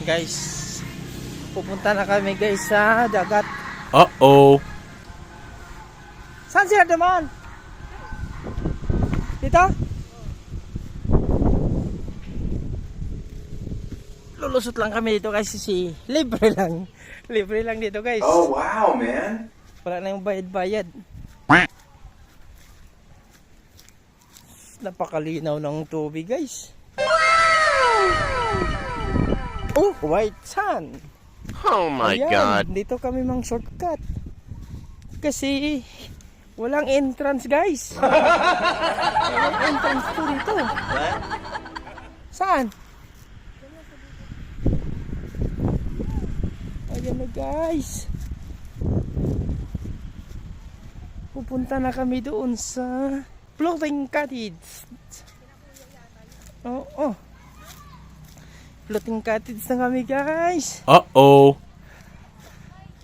Guys, pupunta na kami guys sa dagat. Uh-oh. Saan sila naman? Dito? Lulusot lang kami dito guys, si libre lang. Libre lang dito guys. Oh, wow, man. Wala na yung bayad-bayad. Napakalinaw ng tubig guys. Oh, white sand. Oh my Ayan, God. dito kami mang shortcut. Kasi walang entrance guys. Walang entrance to dito. Saan? Ayan na guys. Pupunta na kami doon sa floating cottage. Oh. Floating cottage na kami guys. Uh-oh.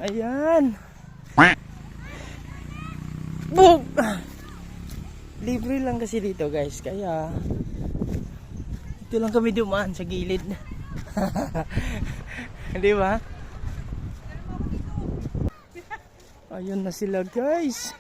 Ayan. Boom! Libre lang kasi dito guys. Kaya dito lang kami dumaan sa gilid. Di ba? Ayun na sila guys.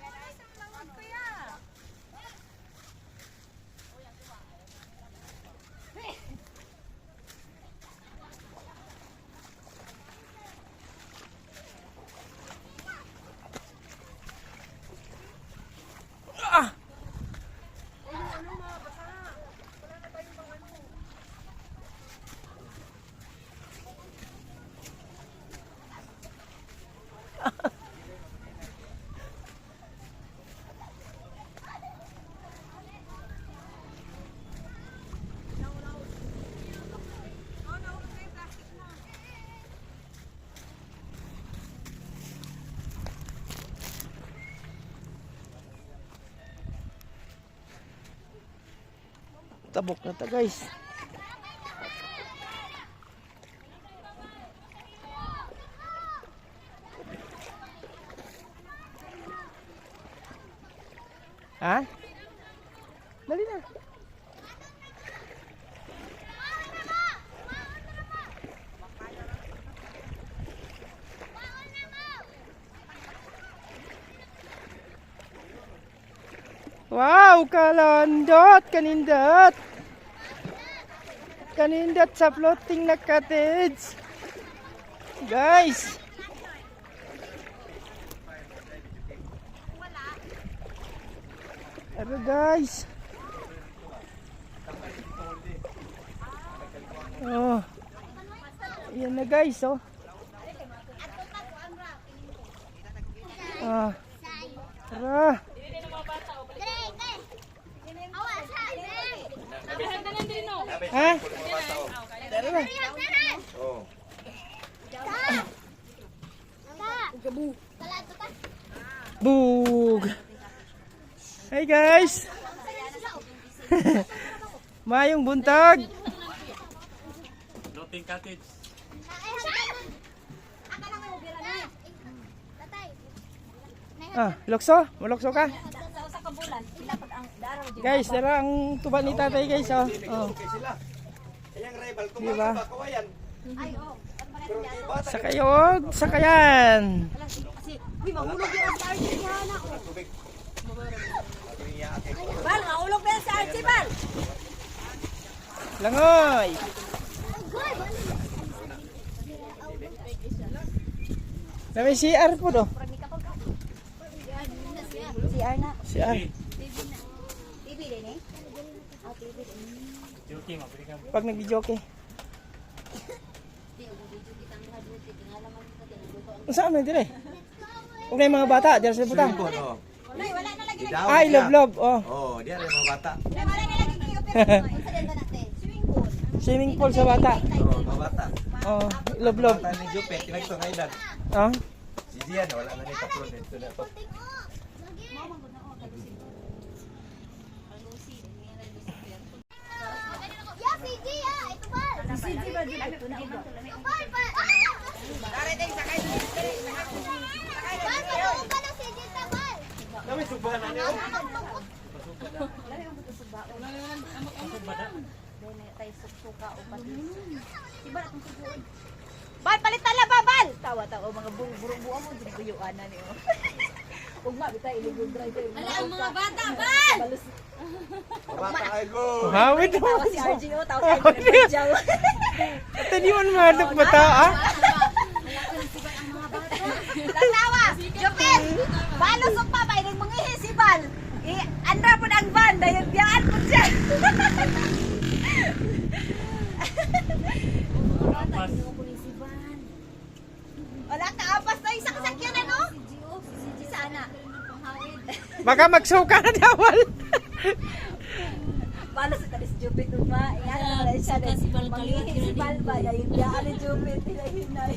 Tabok na ta guys. Ha? Dali na. Wow, kalondot, kanindot. Kanindot sa floating na cottage. Guys. Pero guys. Oh. Ayan na guys, oh. Ah. Tara. Ha? Tara. Oh. Bug. Hey guys. Mayong buntag. Floating cottage. Lokso? Malokso ka? Guys, tara ang tuba ni tatay guys, oh. Oh. Diba? Sakayog, sakayan. Bal, maulog pa yan sa Archie, Bal! Langoy. May CR po do. CR na. CR. TV din eh? Ah, TV din. Pag nag-joke. Saan man dire? Huwag na yung mga bata, diyan sa butang. Nay, wala na lagi. Ay, love, oh. Oh, dia ada mga bata. Nay, wala na lagi kayo. Pero isa din ba natin? Swimming pool. Swimming pool sa bata. Oh, mga bata. Oh, love. Bata ni Jope, kinagto nga edad. Oh. Si Gian, wala na ni kapro dito na to. Ya, Fiji ya. Ito ba? Fiji ba din? Ito na. Bal, bal. Dari din sakay dito. Bal, paluong ka ng Fiji ta, Bal. Kami subahan na niyo. na tayo suka o pati. Iba na itong suguan. Bal, palitan na ba, Bal? Tawa-tawa, mga burong-buwa mo, diniguyuan na niyo. Huwag mabita, iligod driver. Ala, ang mga bata, Bal! Mabata ay go! Hawid mo. Tawa si RGO, tawa si RGO. Ito di man madok bata, ah. Tatawa! Jopel! Balo sumpa ba? Ining mga si Bal. Andra po ang van, dahil biyaan po siya. Wala ka apas na isang sakyan, ano? Si Sana. Baka magsuka na dawal. Balo sa talis Jupit ba? Yan na siya. Mangihi si Bal ba? Dahil biyaan ni Jupit. Hinay-hinay.